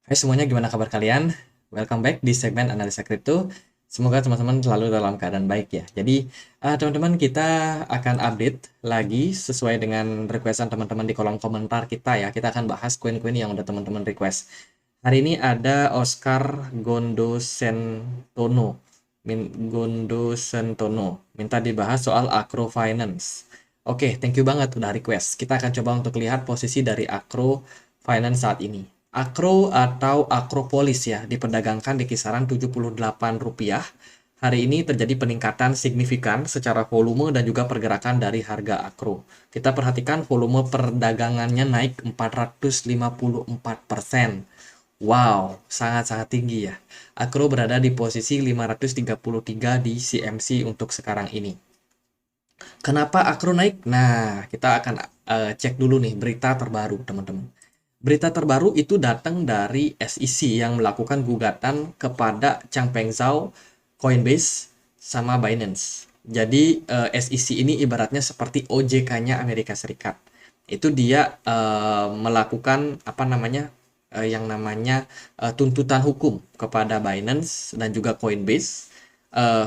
Hai semuanya, gimana kabar kalian? Welcome back di segmen Analisa Kripto. Semoga teman-teman selalu dalam keadaan baik ya. Jadi, teman-teman kita akan update lagi sesuai dengan requestan teman-teman di kolom komentar kita ya. Kita akan bahas koin-koin yang udah teman-teman request. Hari ini ada Oscar Gondosentono. Gondosentono minta dibahas soal Acro Finance. Oke, thank you banget udah request. Kita akan coba untuk lihat posisi dari Acro Finance saat ini. Akro atau Akropolis ya diperdagangkan di kisaran Rp78. Hari ini terjadi peningkatan signifikan secara volume dan juga pergerakan dari harga Akro. Kita perhatikan volume perdagangannya naik 454%. Wow, sangat-sangat tinggi ya. Akro berada di posisi 533 di CMC untuk sekarang ini. Kenapa Akro naik? Nah, kita akan cek dulu nih berita terbaru, teman-teman. Berita terbaru itu datang dari SEC yang melakukan gugatan kepada Changpeng Zhao, Coinbase, sama Binance. Jadi SEC ini ibaratnya seperti OJK-nya Amerika Serikat. Itu dia melakukan apa namanya yang namanya tuntutan hukum kepada Binance dan juga Coinbase.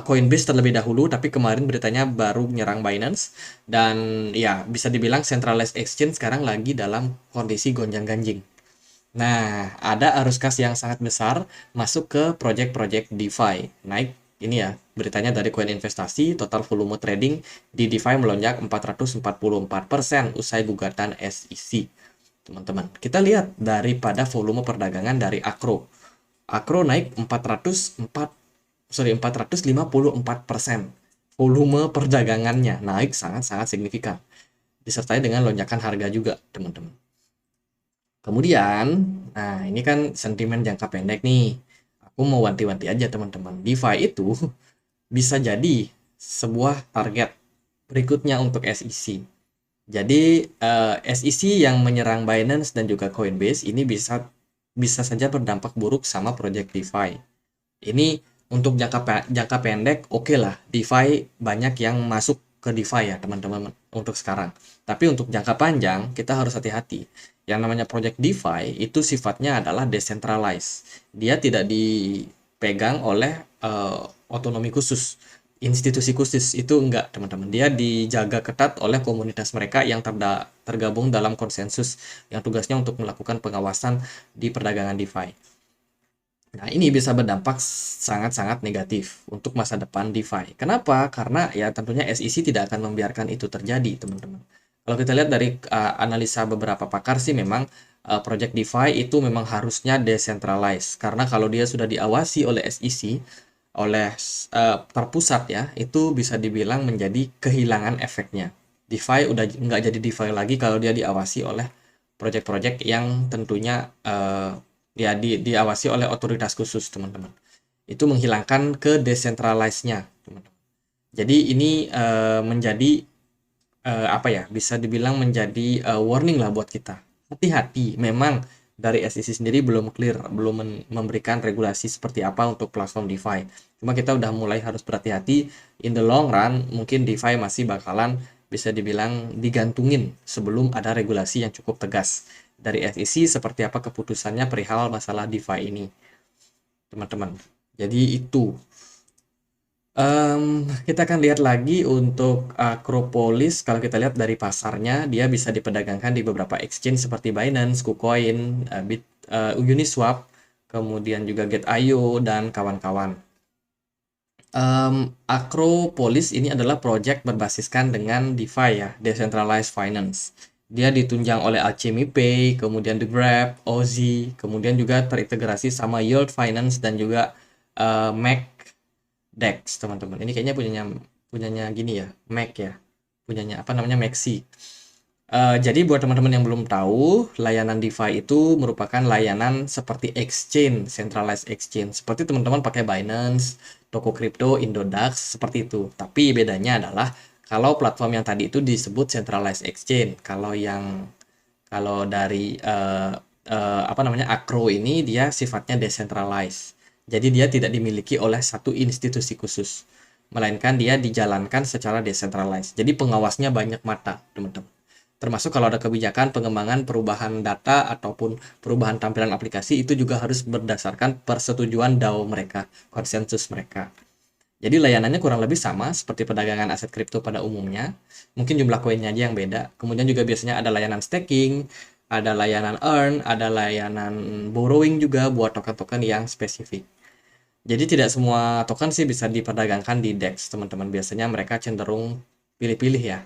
Coinbase terlebih dahulu, tapi kemarin beritanya baru menyerang Binance. Dan ya, bisa dibilang centralized exchange sekarang lagi dalam kondisi gonjang-ganjing. Nah, ada arus kas yang sangat besar masuk ke project-project DeFi. Naik, ini ya, beritanya dari koin investasi, total volume trading di DeFi melonjak 444% usai gugatan SEC. Teman-teman, kita lihat daripada volume perdagangan dari Akro. Akro naik 454%. Volume perdagangannya naik sangat-sangat signifikan. Disertai dengan lonjakan harga juga, teman-teman. Kemudian, nah ini kan sentimen jangka pendek nih. Aku mau wanti-wanti aja teman-teman. DeFi itu bisa jadi sebuah target berikutnya untuk SEC. Jadi SEC yang menyerang Binance dan juga Coinbase ini bisa saja berdampak buruk sama project DeFi. Ini untuk jangka pendek oke lah, DeFi banyak yang masuk ke DeFi ya teman-teman untuk sekarang. Tapi untuk jangka panjang kita harus hati-hati. Yang namanya project DeFi itu sifatnya adalah decentralized. Dia tidak dipegang oleh otonomi khusus, institusi khusus itu enggak teman-teman. Dia dijaga ketat oleh komunitas mereka yang tergabung dalam konsensus yang tugasnya untuk melakukan pengawasan di perdagangan DeFi. Nah, ini bisa berdampak sangat-sangat negatif untuk masa depan DeFi. Kenapa? Karena ya tentunya SEC tidak akan membiarkan itu terjadi, teman-teman. Kalau kita lihat dari analisa beberapa pakar sih memang project DeFi itu memang harusnya decentralized. Karena kalau dia sudah diawasi oleh SEC, oleh terpusat ya, itu bisa dibilang menjadi kehilangan efeknya. DeFi udah nggak jadi DeFi lagi kalau dia diawasi oleh project-project yang tentunya ya diawasi oleh otoritas khusus, teman-teman. Itu menghilangkan ke decentralized-nya, teman-teman. Jadi ini menjadi apa ya? Bisa dibilang menjadi warning lah buat kita. Hati-hati, memang dari SEC sendiri belum clear, belum memberikan regulasi seperti apa untuk platform DeFi. Cuma kita udah mulai harus berhati-hati. In the long run, mungkin DeFi masih bakalan bisa dibilang digantungin sebelum ada regulasi yang cukup tegas dari SEC seperti apa keputusannya perihal masalah DeFi ini, teman-teman. Jadi itu. Kita akan lihat lagi untuk Acropolis. Kalau kita lihat dari pasarnya, dia bisa diperdagangkan di beberapa exchange seperti Binance, KuCoin, Uniswap, kemudian juga Get.io dan kawan-kawan. Acropolis ini adalah project berbasiskan dengan DeFi ya, Decentralized Finance. Dia ditunjang oleh Alchemy Pay, kemudian The Grab, Ozi, kemudian juga terintegrasi sama Yield Finance dan juga Mac Dex, teman-teman. Ini kayaknya punyanya punyanya gini ya, Mac ya. Punyanya apa namanya Maxi. Jadi buat teman-teman yang belum tahu, layanan DeFi itu merupakan layanan seperti exchange, centralized exchange. Seperti teman-teman pakai Binance, toko kripto, Indodax, seperti itu. Tapi bedanya adalah kalau platform yang tadi itu disebut centralized exchange. Kalau dari apa namanya Acro ini dia sifatnya decentralized. Jadi dia tidak dimiliki oleh satu institusi khusus, melainkan dia dijalankan secara decentralized. Jadi pengawasnya banyak mata, teman-teman. Termasuk kalau ada kebijakan pengembangan perubahan data ataupun perubahan tampilan aplikasi itu juga harus berdasarkan persetujuan DAO mereka, konsensus mereka. Jadi layanannya kurang lebih sama seperti perdagangan aset kripto pada umumnya. Mungkin jumlah koinnya aja yang beda. Kemudian juga biasanya ada layanan staking, ada layanan earn, ada layanan borrowing juga buat token-token yang spesifik. Jadi tidak semua token sih bisa diperdagangkan di DEX, teman-teman. Biasanya mereka cenderung pilih-pilih ya.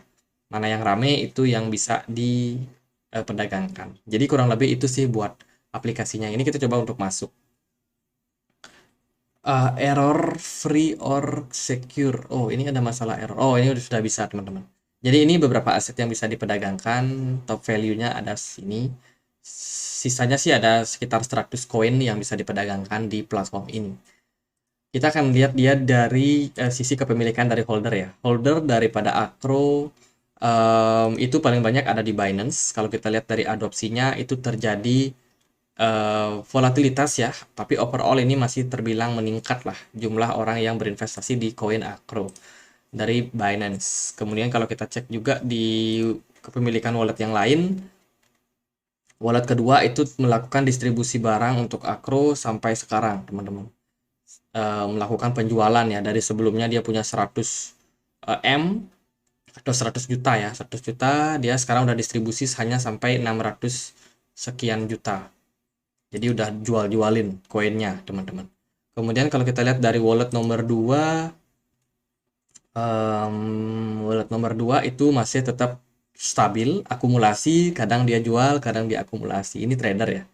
Mana yang rame itu yang bisa diperdagangkan. Jadi kurang lebih itu sih buat aplikasinya. Ini kita coba untuk masuk. Error free or secure. Oh, ini ada masalah error. Oh, ini sudah bisa, teman-teman. Jadi ini beberapa aset yang bisa diperdagangkan. Top value-nya ada sini. Sisanya sih ada sekitar 100 koin yang bisa diperdagangkan di platform ini. Kita akan lihat dia dari sisi kepemilikan dari holder ya. Holder daripada Akro itu paling banyak ada di Binance. Kalau kita lihat dari adopsinya itu terjadi volatilitas ya, tapi overall ini masih terbilang meningkat lah jumlah orang yang berinvestasi di koin Akro dari Binance. Kemudian kalau kita cek juga di kepemilikan wallet yang lain, wallet kedua itu melakukan distribusi barang untuk Akro sampai sekarang, teman-teman. Melakukan penjualan ya, dari sebelumnya dia punya 100 M atau 100 juta ya, 100 juta, dia sekarang udah distribusi hanya sampai 600 sekian juta. Jadi udah jual-jualin koinnya, teman-teman. Kemudian kalau kita lihat dari wallet nomor 2, wallet nomor 2 itu masih tetap stabil, akumulasi, kadang dia jual, kadang dia akumulasi. Ini trader ya.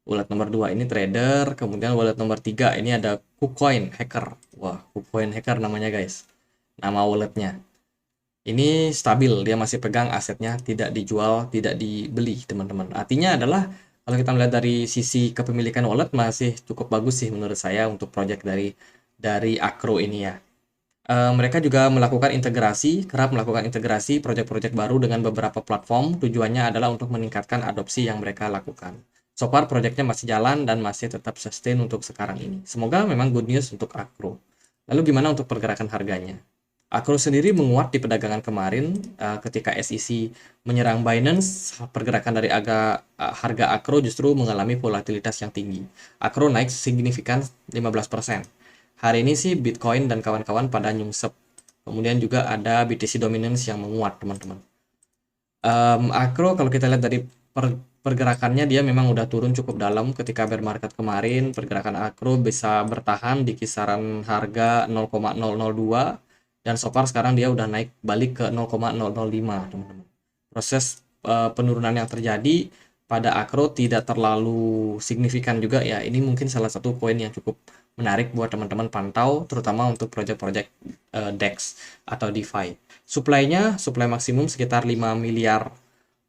Wallet nomor 2 ini trader, kemudian wallet nomor 3 ini ada KuCoin Hacker. Wah, KuCoin Hacker namanya guys. Nama walletnya. Ini stabil, dia masih pegang asetnya, tidak dijual, tidak dibeli, teman-teman. Artinya adalah kalau kita melihat dari sisi kepemilikan wallet masih cukup bagus sih menurut saya untuk project dari Akro ini ya. Mereka juga melakukan integrasi, kerap melakukan integrasi project-project baru dengan beberapa platform. Tujuannya adalah untuk meningkatkan adopsi yang mereka lakukan. So far projectnya masih jalan dan masih tetap sustain untuk sekarang ini. Semoga memang good news untuk Akro. Lalu gimana untuk pergerakan harganya? Akro sendiri menguat di perdagangan kemarin ketika SEC menyerang Binance. Pergerakan dari harga Akro justru mengalami volatilitas yang tinggi. Akro naik signifikan 15%. Hari ini sih Bitcoin dan kawan-kawan pada nyungsep. Kemudian juga ada BTC Dominance yang menguat, teman-teman. Akro kalau kita lihat dari pergerakannya dia memang udah turun cukup dalam ketika bear market kemarin. Pergerakan Akro bisa bertahan di kisaran harga 0,002 dan so far sekarang dia udah naik balik ke 0,005, teman-teman. Proses penurunan yang terjadi pada Akro tidak terlalu signifikan juga ya. Ini mungkin salah satu poin yang cukup menarik buat teman-teman pantau, terutama untuk project-project DEX atau DeFi. Supply-nya, supply maksimum sekitar 5 miliar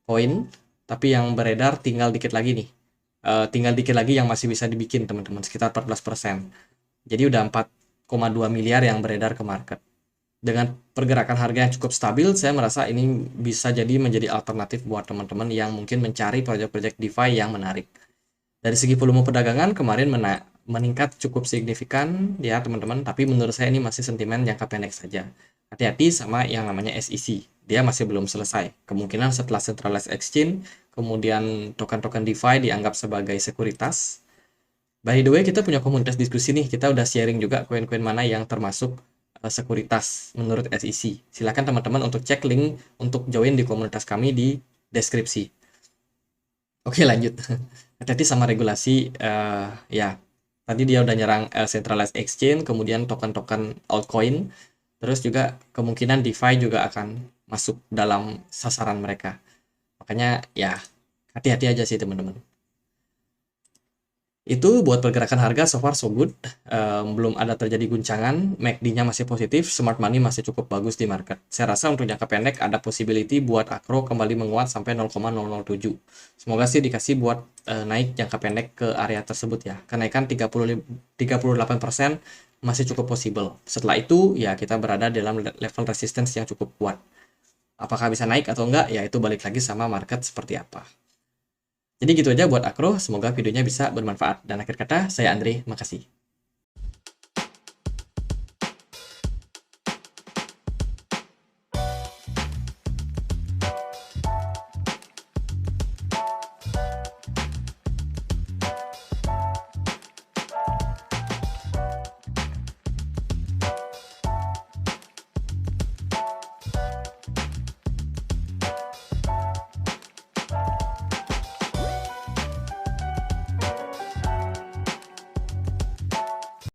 koin, tapi yang beredar tinggal dikit lagi nih. Tinggal dikit lagi yang masih bisa dibikin, teman-teman, sekitar 14%. Jadi udah 4,2 miliar yang beredar ke market. Dengan pergerakan harga yang cukup stabil, saya merasa ini bisa jadi menjadi alternatif buat teman-teman yang mungkin mencari project-project DeFi yang menarik. Dari segi volume perdagangan kemarin meningkat cukup signifikan ya teman-teman, tapi menurut saya ini masih sentimen jangka pendek saja. Hati-hati sama yang namanya SEC, dia masih belum selesai. Kemungkinan setelah centralized exchange, kemudian token-token DeFi dianggap sebagai sekuritas. By the way, kita punya komunitas diskusi nih, kita udah sharing juga koin-koin mana yang termasuk sekuritas menurut SEC. Silakan teman-teman untuk cek link untuk join di komunitas kami di deskripsi. Oke, lanjut. Hati-hati sama regulasi ya. Tadi dia udah nyerang centralized exchange, kemudian token-token altcoin, terus juga kemungkinan DeFi juga akan masuk dalam sasaran mereka. Makanya ya hati-hati aja sih teman-teman. Itu buat pergerakan harga so far so good. Belum ada terjadi guncangan, MACD-nya masih positif, smart money masih cukup bagus di market. Saya rasa untuk jangka pendek ada possibility buat Akro kembali menguat sampai 0,007. Semoga sih dikasih buat naik jangka pendek ke area tersebut ya. Kenaikan 38% masih cukup possible. Setelah itu ya kita berada dalam level resistance yang cukup kuat. Apakah bisa naik atau enggak? Ya itu balik lagi sama market seperti apa. Jadi gitu aja buat Akro, semoga videonya bisa bermanfaat. Dan akhir kata, saya Andre, makasih.